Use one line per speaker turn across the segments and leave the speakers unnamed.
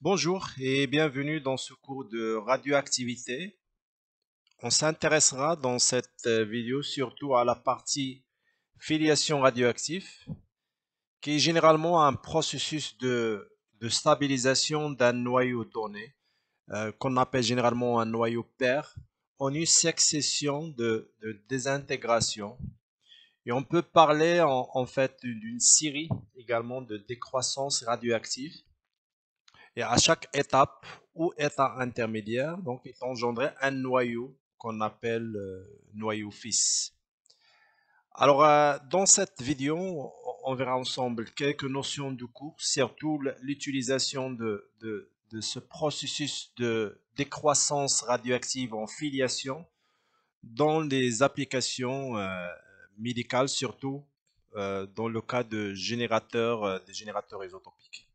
Bonjour et bienvenue dans ce cours de radioactivité. On s'intéressera dans cette vidéo surtout à la partie filiation radioactive, qui est généralement un processus de stabilisation d'un noyau donné, qu'on appelle généralement un noyau pair, en une succession de désintégration. Et on peut parler en fait d'une série également de décroissance radioactive. Et à chaque étape ou état intermédiaire, donc, il engendrait un noyau qu'on appelle noyau fils. Alors, dans cette vidéo, on verra ensemble quelques notions du cours, surtout l'utilisation de ce processus de décroissance radioactive en filiation dans les applications médicales, surtout dans le cas de générateurs, des générateurs isotopiques.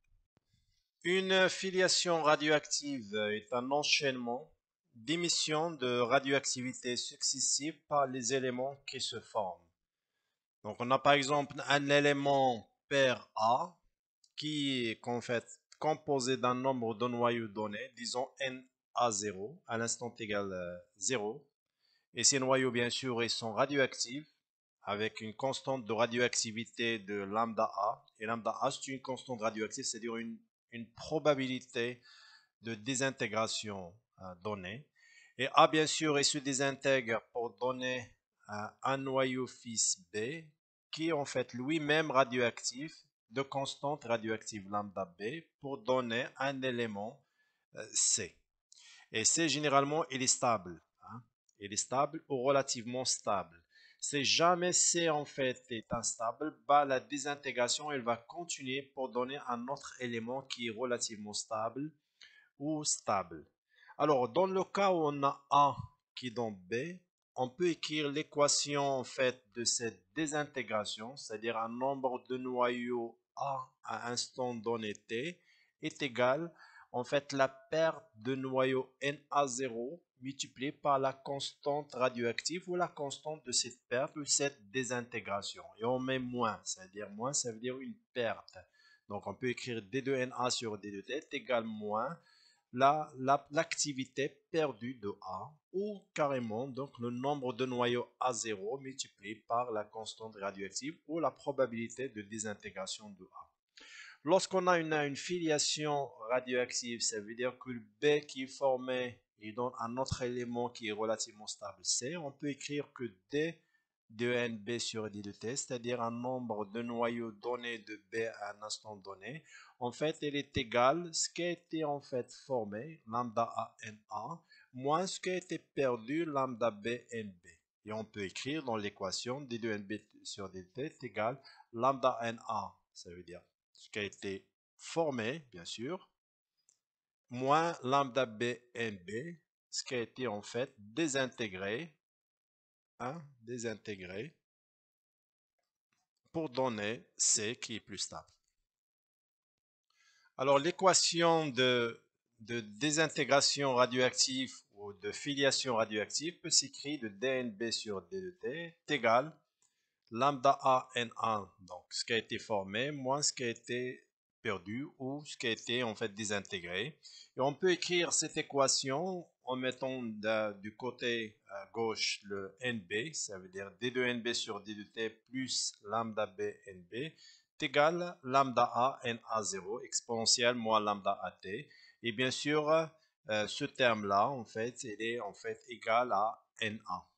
Une filiation radioactive est un enchaînement d'émissions de radioactivité successives par les éléments qui se forment. Donc on a par exemple un élément pair A qui est en fait composé d'un nombre de noyaux donnés, disons Na0 à l'instant égal 0. Et ces noyaux bien sûr ils sont radioactifs avec une constante de radioactivité de lambda A. Et lambda A, c'est une constante radioactive, c'est-à-dire une probabilité de désintégration donnée. Et A, bien sûr, il se désintègre pour donner un noyau fils B qui est en fait lui-même radioactif de constante radioactive lambda B pour donner un élément C. Et C, généralement, il est stable. Hein. Il est stable ou relativement stable. Si jamais C en fait est instable, bah, la désintégration elle va continuer pour donner un autre élément qui est relativement stable ou stable. Alors, dans le cas où on a A qui donne B, on peut écrire l'équation en fait de cette désintégration, c'est-à-dire un nombre de noyaux A à instant donné T est égal en fait la perte de noyaux Na0 multipliée par la constante radioactive ou la constante de cette perte ou cette désintégration. Et on met moins, c'est-à-dire moins, ça veut dire une perte. Donc on peut écrire D2Na sur D2T est égal moins l'activité perdue de A ou carrément donc le nombre de noyaux A0 multiplié par la constante radioactive ou la probabilité de désintégration de A. Lorsqu'on a une filiation radioactive, ça veut dire que le B qui est formé et donne un autre élément qui est relativement stable C, on peut écrire que D de NB sur D de T, c'est-à-dire un nombre de noyaux donné de B à un instant donné. En fait, il est égal à ce qui a été en fait formé, lambda A NA, moins ce qui a été perdu, lambda B NB. Et on peut écrire dans l'équation D de NB sur D de T est égal à lambda NA, ça veut dire ce qui a été formé, bien sûr, moins lambda BNB, ce qui a été en fait désintégré, hein, désintégré pour donner C qui est plus stable. Alors l'équation de désintégration radioactive ou de filiation radioactive peut s'écrire de dNB sur D de T est égal lambda A N1, donc ce qui a été formé, moins ce qui a été perdu ou ce qui a été en fait désintégré. Et on peut écrire cette équation en mettant du côté gauche le NB, ça veut dire D2NB sur D2T plus lambda B NB est égal lambda A NA0 exponentielle moins lambda AT. Et bien sûr, ce terme-là, en fait, il est en fait égal à NA.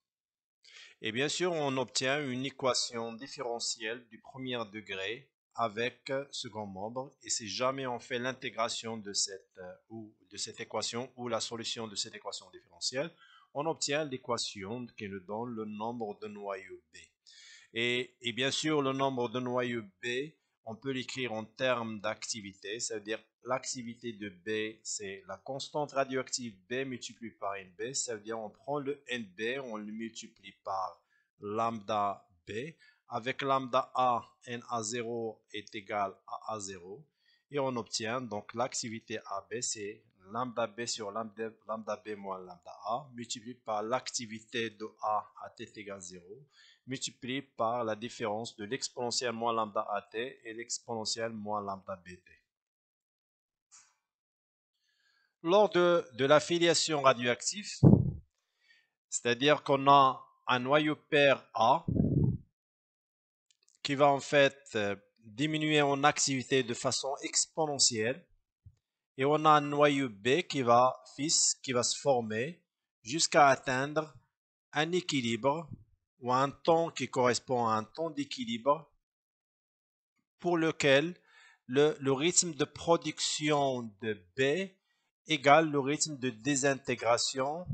Et bien sûr, on obtient une équation différentielle du premier degré avec second membre. Et si jamais on fait l'intégration de cette équation ou la solution de cette équation différentielle, on obtient l'équation qui nous donne le nombre de noyaux B. Et bien sûr, le nombre de noyaux B, on peut l'écrire en termes d'activité, c'est-à-dire l'activité de B, c'est la constante radioactive B multipliée par NB, ça veut dire on prend le NB, on le multiplie par lambda B, avec lambda A, NA0 est égal à A0, et on obtient donc l'activité AB, c'est lambda B sur lambda B moins lambda A, multiplié par l'activité de A à t égale 0, multiplié par la différence de l'exponentielle moins lambda AT et l'exponentielle moins lambda BT. Lors de la filiation radioactive, c'est-à-dire qu'on a un noyau pair A qui va en fait diminuer en activité de façon exponentielle et on a un noyau B qui va se former jusqu'à atteindre un équilibre ou un temps qui correspond à un temps d'équilibre pour lequel le rythme de production de B égale le rythme de désintégration,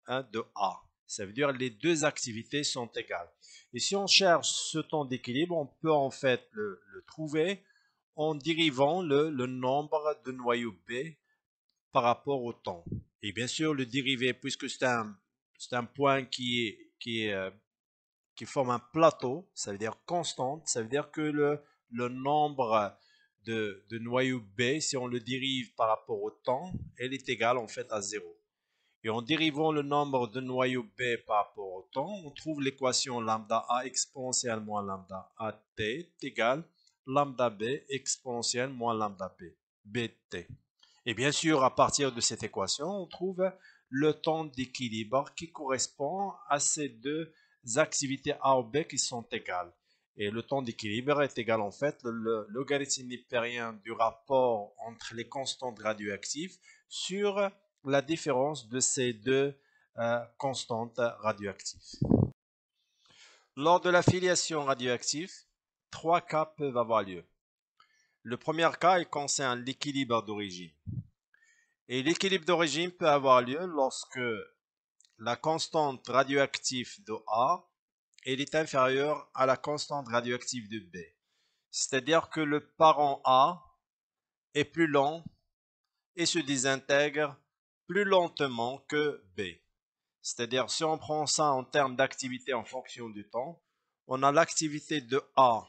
hein, de A. Ça veut dire que les deux activités sont égales. Et si on cherche ce temps d'équilibre, on peut en fait le trouver en dérivant le nombre de noyaux B par rapport au temps. Et bien sûr, le dérivé, puisque c'est un point qui forme un plateau, ça veut dire constante, ça veut dire que le nombre de noyaux B, si on le dérive par rapport au temps, elle est égale en fait à zéro. Et en dérivant le nombre de noyaux B par rapport au temps, on trouve l'équation lambda A exponentielle moins lambda AT est égale lambda B exponentielle moins lambda B, BT. Et bien sûr, à partir de cette équation, on trouve le temps d'équilibre qui correspond à ces deux activités A ou B qui sont égales. Et le temps d'équilibre est égal en fait le logarithme népérien du rapport entre les constantes radioactives sur la différence de ces deux constantes radioactives. Lors de la filiation radioactive, trois cas peuvent avoir lieu. Le premier cas, il concerne l'équilibre d'origine. Et l'équilibre d'origine peut avoir lieu lorsque la constante radioactive de A est inférieure à la constante radioactive de B. C'est-à-dire que le parent A est plus lent et se désintègre plus lentement que B. C'est-à-dire, si on prend ça en termes d'activité en fonction du temps, on a l'activité de A,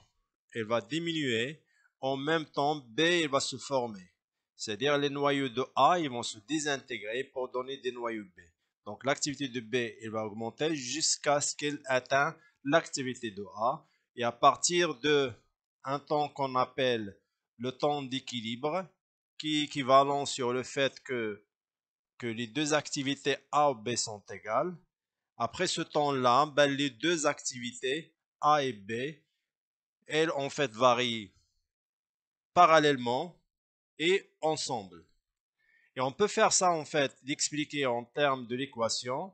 elle va diminuer, en même temps B, elle va se former. C'est-à-dire, les noyaux de A, ils vont se désintégrer pour donner des noyaux B. Donc, l'activité de B, elle va augmenter jusqu'à ce qu'elle atteigne l'activité de A. Et à partir de un temps qu'on appelle le temps d'équilibre, qui est équivalent sur le fait que les deux activités A ou B sont égales. Après ce temps-là, ben, les deux activités A et B, elles en fait varient parallèlement et ensemble. Et on peut faire ça en fait, l'expliquer en termes de l'équation.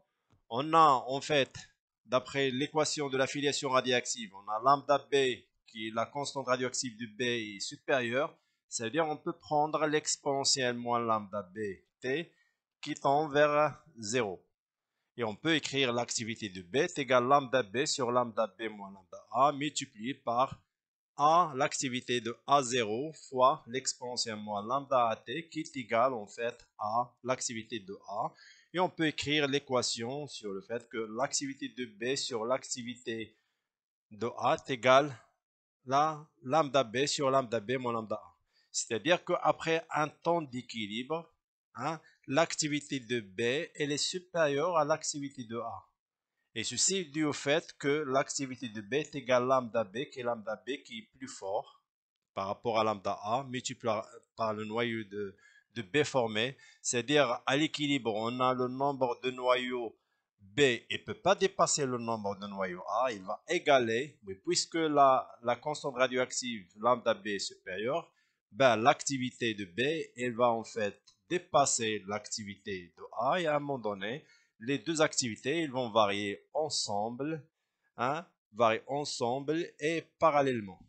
On a en fait, d'après l'équation de la filiation radioactive, on a lambda B qui est la constante radioactive de B est supérieure. Ça veut dire on peut prendre l'exponentielle moins lambda B t qui tend vers 0. Et on peut écrire l'activité de B est égale lambda B sur lambda B moins lambda A multiplié par A, l'activité de A0 fois l'exponentielle moins lambda AT qui est égale en fait à l'activité de A. Et on peut écrire l'équation sur le fait que l'activité de B sur l'activité de A est égale la lambda B sur lambda B moins lambda A. C'est-à-dire qu'après un temps d'équilibre, hein, l'activité de B elle est supérieure à l'activité de A. Et ceci est dû au fait que l'activité de B est égale à lambda B, qui est lambda B qui est plus fort par rapport à lambda A, multiplié par le noyau de B formé. C'est-à-dire, à l'équilibre, on a le nombre de noyaux B et ne peut pas dépasser le nombre de noyaux A, il va égaler, mais puisque la constante radioactive lambda B est supérieure, ben, l'activité de B, elle va en fait dépasser l'activité de A et à un moment donné, les deux activités, ils vont hein, varier ensemble et parallèlement.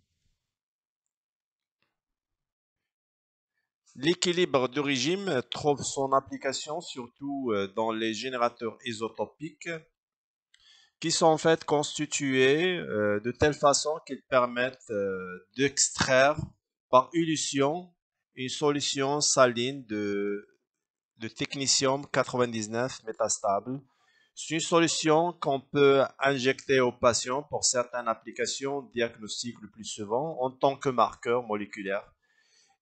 L'équilibre de régime trouve son application surtout dans les générateurs isotopiques qui sont en fait constitués de telle façon qu'ils permettent d'extraire par élution une solution saline de technetium 99 métastable. C'est une solution qu'on peut injecter aux patients pour certaines applications diagnostiques le plus souvent en tant que marqueur moléculaire.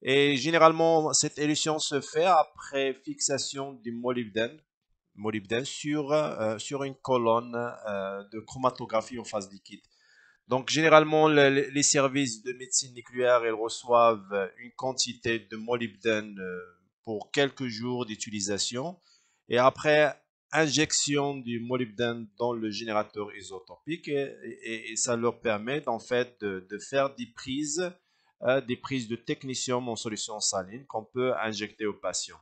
Et généralement, cette élution se fait après fixation du molybdène sur une colonne de chromatographie en phase liquide. Donc, généralement, les services de médecine nucléaire ils reçoivent une quantité de molybdène pour quelques jours d'utilisation. Et après, injection du molybdène dans le générateur isotopique et ça leur permet en fait de faire des prises de technétium en solution saline qu'on peut injecter aux patients.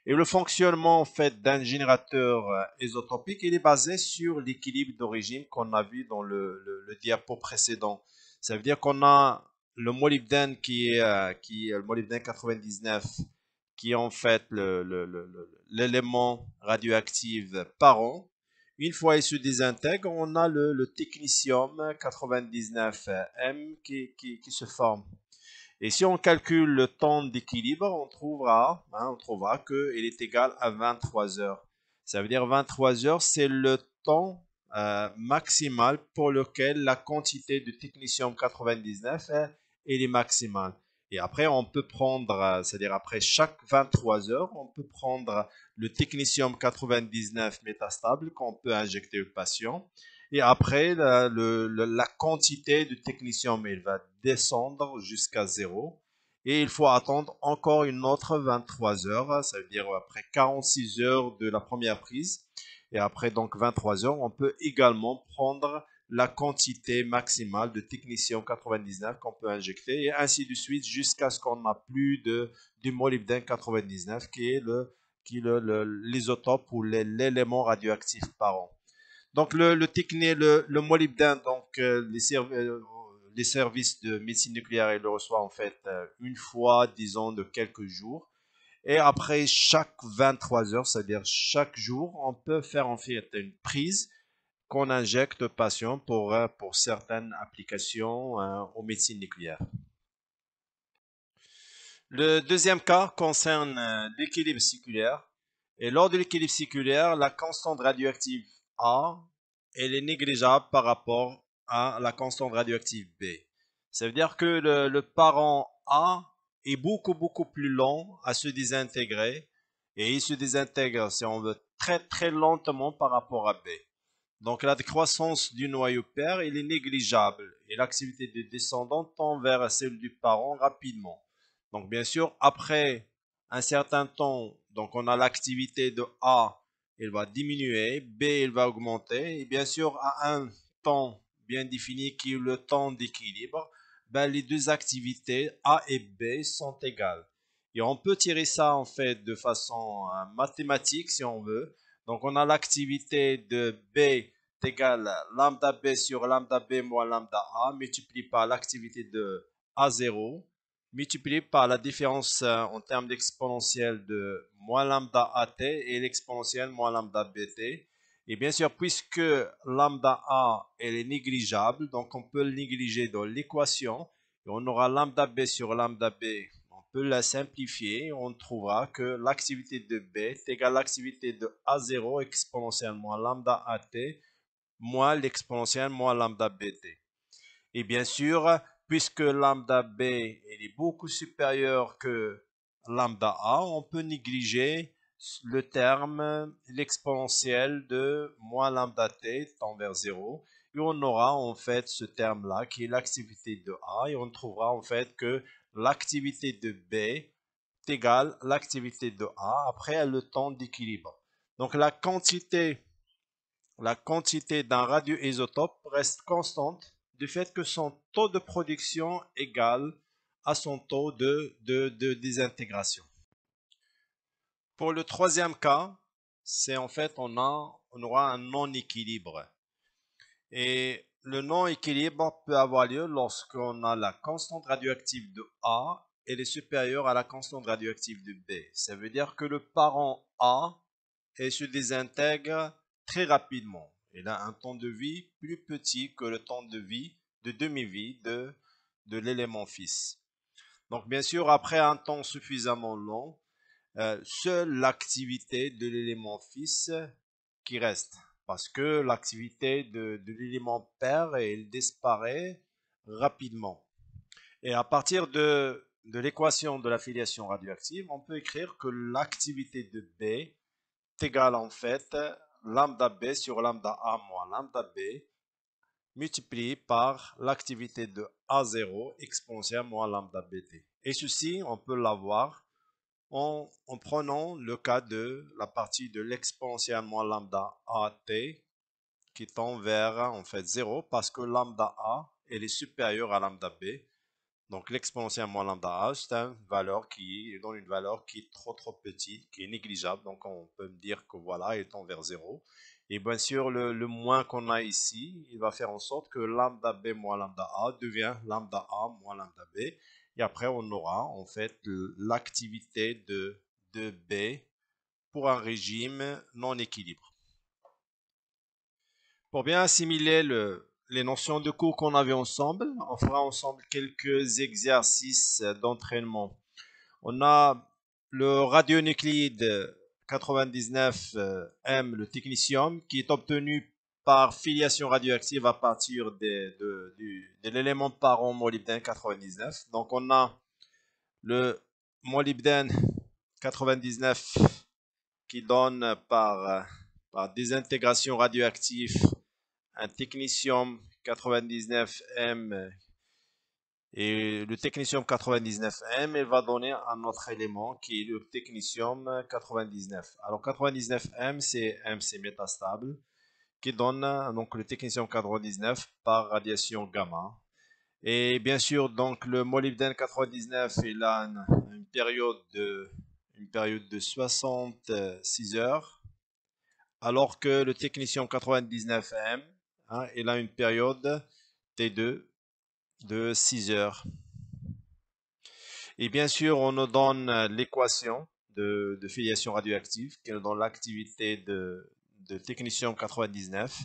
Et le fonctionnement en fait d'un générateur isotopique, il est basé sur l'équilibre d'origine qu'on a vu dans le diapo précédent. Ça veut dire qu'on a le molybdène qui est le molybdène 99, qui est en fait l'élément radioactif parent. Une fois il se désintègre, on a le technétium 99M qui se forme. Et si on calcule le temps d'équilibre, on trouvera qu'il est égal à 23 heures. Ça veut dire 23 heures, c'est le temps maximal pour lequel la quantité de technétium 99 est maximale. Et après, on peut prendre, c'est-à-dire après chaque 23 heures, on peut prendre le technétium 99 métastable qu'on peut injecter au patient. Et après, la quantité de technétium, elle va descendre jusqu'à zéro. Et il faut attendre encore une autre 23 heures, ça veut dire après 46 heures de la première prise. Et après donc 23 heures, on peut également prendre la quantité maximale de technétium 99 qu'on peut injecter et ainsi de suite jusqu'à ce qu'on n'a plus du molybdène 99 qui est l'isotope ou l'élément radioactif parent. Donc le molybdène, donc les services de médecine nucléaire, ils le reçoivent en fait une fois, disons, de quelques jours. Et après chaque 23 heures, c'est-à-dire chaque jour, on peut faire en fait une prise qu'on injecte au patient pour certaines applications aux médecines nucléaires. Le deuxième cas concerne l'équilibre circulaire. Et lors de l'équilibre circulaire, la constante radioactive A, elle est négligeable par rapport à la constante radioactive B. Ça veut dire que le parent A est beaucoup plus lent à se désintégrer et il se désintègre, si on veut, très lentement par rapport à B. Donc la décroissance du noyau père, il est négligeable et l'activité des descendants tend vers celle du parent rapidement. Donc bien sûr, après un certain temps, donc on a l'activité de A, elle va diminuer, B, elle va augmenter, et bien sûr, à un temps bien défini qui est le temps d'équilibre, ben, les deux activités A et B sont égales. Et on peut tirer ça en fait de façon mathématique si on veut. Donc on a l'activité de B est égale lambda B sur lambda B moins lambda A multiplié par l'activité de A0 multiplié par la différence en termes d'exponentielle de moins lambda AT et l'exponentielle moins lambda BT. Et bien sûr, puisque lambda A elle est négligeable, donc on peut le négliger dans l'équation. Et on aura lambda B sur lambda B. On peut la simplifier. On trouvera que l'activité de B est égale à l'activité de A0 exponentielle moins lambda AT moins l'exponentielle moins lambda BT. Et bien sûr, puisque lambda B est beaucoup supérieur que lambda A, on peut négliger le terme, l'exponentielle de moins lambda t tend vers 0. Et on aura en fait ce terme-là qui est l'activité de A. Et on trouvera en fait que l'activité de B est égale à l'activité de A après le temps d'équilibre. Donc la quantité d'un radioisotope reste constante du fait que son taux de production est égal à son taux de désintégration. Pour le troisième cas, c'est en fait on aura un non-équilibre. Et le non-équilibre peut avoir lieu lorsqu'on a la constante radioactive de A elle est supérieure à la constante radioactive de B. Ça veut dire que le parent A se désintègre très rapidement. Il a un temps de vie plus petit que le temps de vie de demi-vie de l'élément fils. Donc bien sûr, après un temps suffisamment long, seule l'activité de l'élément fils qui reste. Parce que l'activité de l'élément père, elle disparaît rapidement. Et à partir de l'équation de la filiation radioactive, on peut écrire que l'activité de B est égale en fait lambda B sur lambda A moins lambda B multiplié par l'activité de A0 exponentielle moins lambda BT. Et ceci, on peut l'avoir en prenant le cas de la partie de l'exponentielle moins lambda AT qui tend vers en fait 0 parce que lambda A elle est supérieure à lambda B. Donc l'exponentielle moins lambda A, c'est une valeur qui donne une valeur qui est trop petite, qui est négligeable. Donc on peut me dire que voilà, il tend vers 0. Et bien sûr, le moins qu'on a ici, il va faire en sorte que lambda B moins lambda A devient lambda A moins lambda B. Et après, on aura en fait l'activité de B pour un régime non équilibre. Pour bien assimiler les notions de cours qu'on avait ensemble, on fera ensemble quelques exercices d'entraînement. On a le radionuclide 99M, le technetium, qui est obtenu par filiation radioactive à partir de l'élément parent molybdène 99. Donc on a le molybdène 99 qui donne par désintégration radioactive un technetium 99M et le technetium 99M il va donner un autre élément qui est le technetium 99. Alors 99M c'est MC métastable qui donne donc le technetium 99 par radiation gamma. Et bien sûr donc le molybdène 99 il a une période de 66 heures alors que le technetium 99M hein, il a une période T2 de 6 heures. Et bien sûr, on nous donne l'équation de filiation radioactive qui nous donne l'activité de technetium 99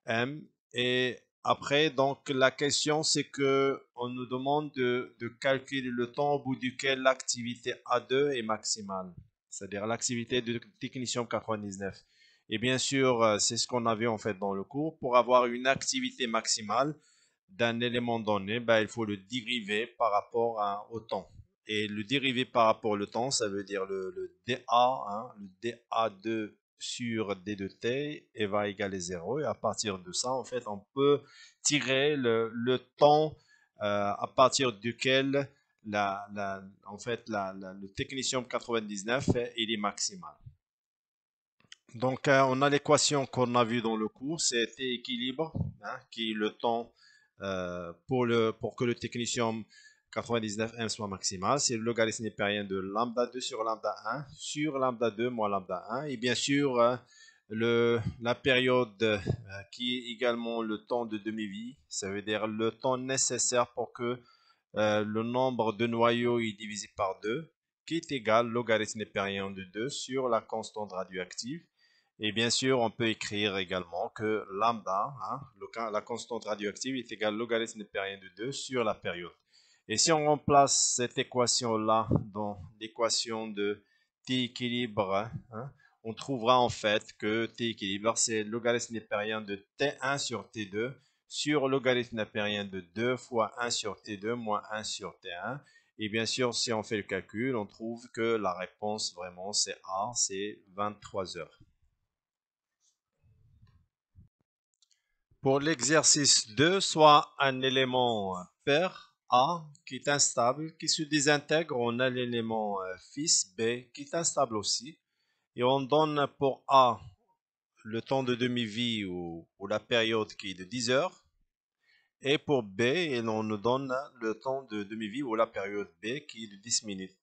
M. Et après, donc, la question, c'est que on nous demande de calculer le temps au bout duquel l'activité A2 est maximale, c'est-à-dire l'activité de technetium 99. Et bien sûr, c'est ce qu'on avait en fait dans le cours. Pour avoir une activité maximale d'un élément donné, ben, il faut le dériver par rapport au temps. Et le dérivé par rapport au temps, ça veut dire le dA, hein, le dA2 sur D2T et va égaler 0. Et à partir de ça, en fait, on peut tirer le temps à partir duquel en fait, le technetium 99 il est maximal. Donc, on a l'équation qu'on a vue dans le cours, c'est T équilibre, hein, qui est le temps pour que le technetium 99M soit maximal. C'est le logarithme népérien de lambda 2 sur lambda 1 sur lambda 2 moins lambda 1. Et bien sûr, la période qui est également le temps de demi-vie, ça veut dire le temps nécessaire pour que le nombre de noyaux est divisé par 2, qui est égal au logarithme népérien de 2 sur la constante radioactive. Et bien sûr, on peut écrire également que lambda, hein, la constante radioactive, est égale au logarithme népérien de 2 sur la période. Et si on remplace cette équation-là dans l'équation de T équilibre, hein, on trouvera en fait que T équilibre, c'est le logarithme népérien de T1 sur T2 sur logarithme népérien de 2 fois 1 sur T2 moins 1 sur T1. Et bien sûr, si on fait le calcul, on trouve que la réponse vraiment c'est A, c'est 23 heures. Pour l'exercice 2, soit un élément pair A qui est instable, qui se désintègre, on a l'élément fils B qui est instable aussi. Et on donne pour A le temps de demi-vie ou la période qui est de 10 heures. Et pour B, on nous donne le temps de demi-vie ou la période B qui est de 10 minutes.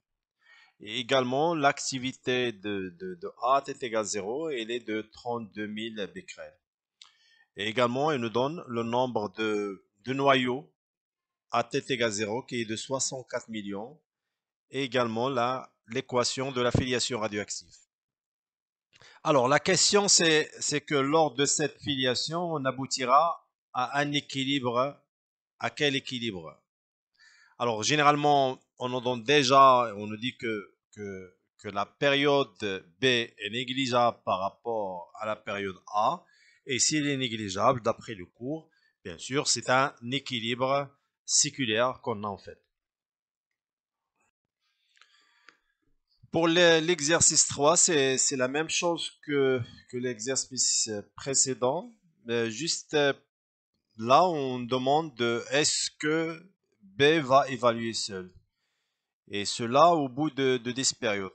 Et également, l'activité de A est égale à 0 et elle est de 32 000 becquerels. Et également, il nous donne le nombre de noyaux à t égale 0 qui est de 64 millions et également l'équation de la filiation radioactive. Alors, la question, c'est que lors de cette filiation, on aboutira à un équilibre. À quel équilibre? Alors, généralement, on nous donne déjà, on nous dit que la période B est négligeable par rapport à la période A. Et s'il est négligeable, d'après le cours, bien sûr, c'est un équilibre séculaire qu'on a en fait. Pour l'exercice 3, c'est la même chose que l'exercice précédent. Mais juste là, on demande est-ce que B va évaluer seul. et cela au bout de 10 périodes.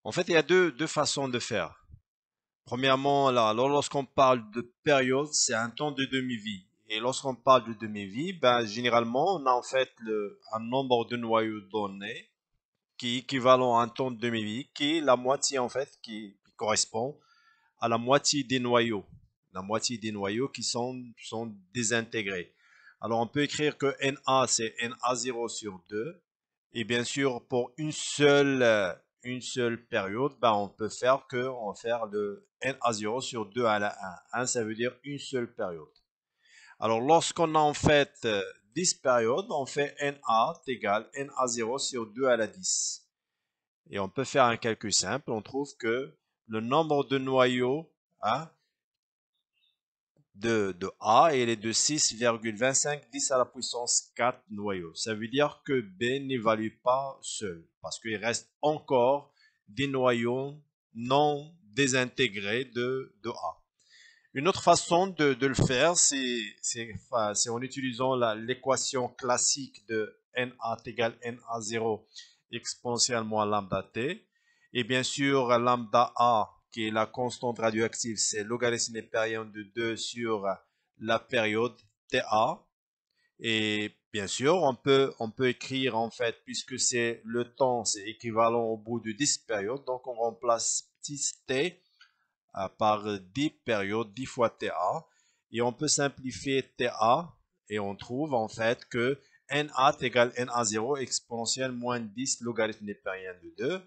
En fait, il y a deux façons de faire. Premièrement, là, lorsqu'on parle de période, c'est un temps de demi-vie. Et lorsqu'on parle de demi-vie, ben, généralement, on a en fait un nombre de noyaux donné qui est équivalent à un temps de demi-vie, qui est la moitié en fait, qui correspond à la moitié des noyaux. La moitié des noyaux qui sont désintégrés. Alors on peut écrire que Na c'est Na0 sur 2. Et bien sûr, pour une seule période, ben, on peut faire le Na0 sur 2 à la 1. 1, ça veut dire une seule période. Alors lorsqu'on a en fait 10 périodes, on fait Na égale Na0 sur 2 à la 10. Et on peut faire un calcul simple. On trouve que le nombre de noyaux, hein, de A, il est de 6,25 10 à la puissance 4 noyaux. Ça veut dire que B n'évalue pas seul, parce qu'il reste encore des noyaux non désintégrés de A. Une autre façon de le faire, c'est en utilisant l'équation classique de Na égale Na0 exponentielle moins lambda t. Et bien sûr, lambda A, qui est la constante radioactive, c'est logarithme népérien de 2 sur la période Ta. Et bien sûr, on peut écrire en fait, puisque c'est le temps, c'est équivalent au bout de 10 périodes, donc on remplace petit t par 10 périodes, 10 fois TA. Et on peut simplifier TA et on trouve en fait que Na égale Na0 exponentielle moins 10 logarithme népérien de 2,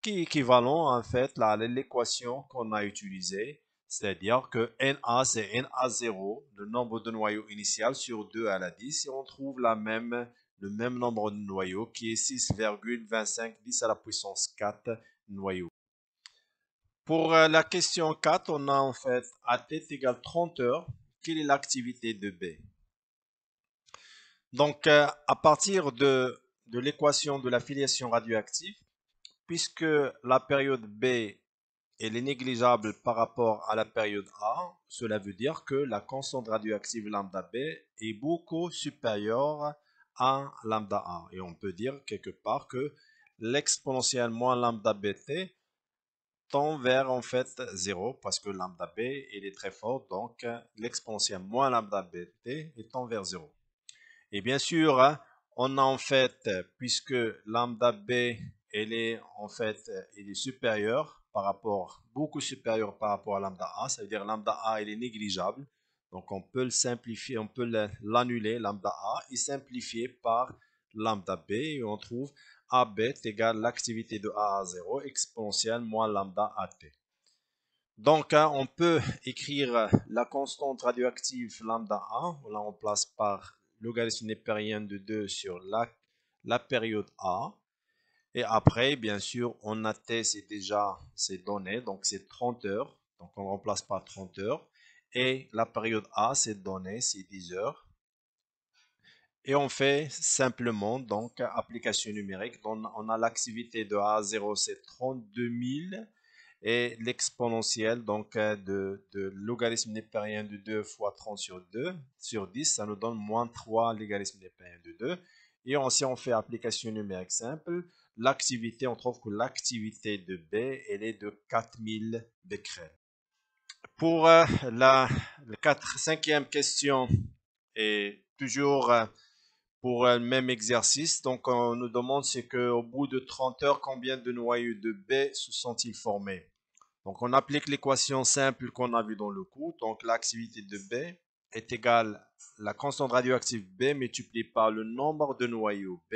qui est équivalent en fait à l'équation qu'on a utilisée, c'est-à-dire que Na c'est Na0, le nombre de noyaux initial sur 2 à la 10, et on trouve le même nombre de noyaux qui est 6,25 10 à la puissance 4 noyaux. Pour la question 4, on a en fait AT égale 30 heures. Quelle est l'activité de B? Donc, à partir de l'équation de la filiation radioactive, puisque la période B elle est négligeable par rapport à la période A, cela veut dire que la constante radioactive lambda B est beaucoup supérieure à lambda A. Et on peut dire quelque part que l'exponentielle moins lambda bt tend vers en fait 0 parce que lambda b il est très fort, donc l'exponentielle moins lambda bt tend vers 0. Et bien sûr, hein, on a en fait, puisque lambda b elle est en fait il est supérieur par rapport, beaucoup supérieur par rapport à lambda a, ça veut dire lambda a il est négligeable, donc on peut le simplifier, on peut l'annuler lambda a et simplifier par lambda b et on trouve AB est égal à l'activité de A à 0 exponentielle moins lambda AT. Donc, hein, on peut écrire la constante radioactive lambda A, on la remplace par logarithme népérien de 2 sur la période A. Et après, bien sûr, on a T, c'est donné, donc c'est 30 heures. Donc, on remplace par 30 heures. Et la période A, c'est donné, c'est 10 heures. Et on fait simplement, donc, application numérique. On a l'activité de A à 0, c'est 32 000. Et l'exponentielle, donc, de logarithme népérien de 2 fois 30 sur 2 sur 10, ça nous donne moins 3 logarithme népérien de 2. Et si on fait application numérique simple, l'activité, on trouve que l'activité de B, elle est de 4000 becquerels. Pour cinquième question, et toujours pour le même exercice. Donc, on nous demande c'est qu'au bout de 30 heures, combien de noyaux de B se sont-ils formés? Donc, on applique l'équation simple qu'on a vue dans le cours. Donc, l'activité de B est égale à la constante radioactive B multipliée par le nombre de noyaux B.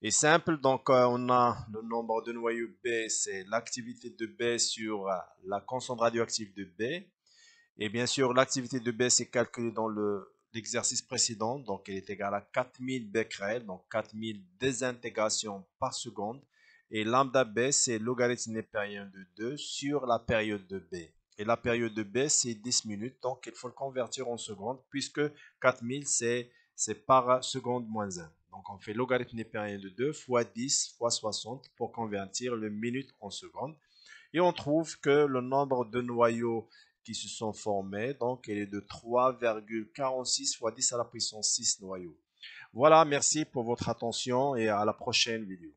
Et simple, donc on a le nombre de noyaux B, c'est l'activité de B sur la constante radioactive de B. Et bien sûr, l'activité de B c'est calculée dans l'exercice précédent, donc elle est égale à 4000 becquerels, donc 4000 désintégrations par seconde. Et lambda B, c'est logarithme népérien de 2 sur la période de B. Et la période de B, c'est 10 minutes, donc il faut le convertir en secondes, puisque 4000, c'est par seconde moins 1. Donc on fait logarithme népérien de 2 fois 10 fois 60 pour convertir le minute en secondes. Et on trouve que le nombre de noyaux qui se sont formés, donc il est de 3,46 fois 10 à la puissance 6 noyaux. Voilà, merci pour votre attention et à la prochaine vidéo.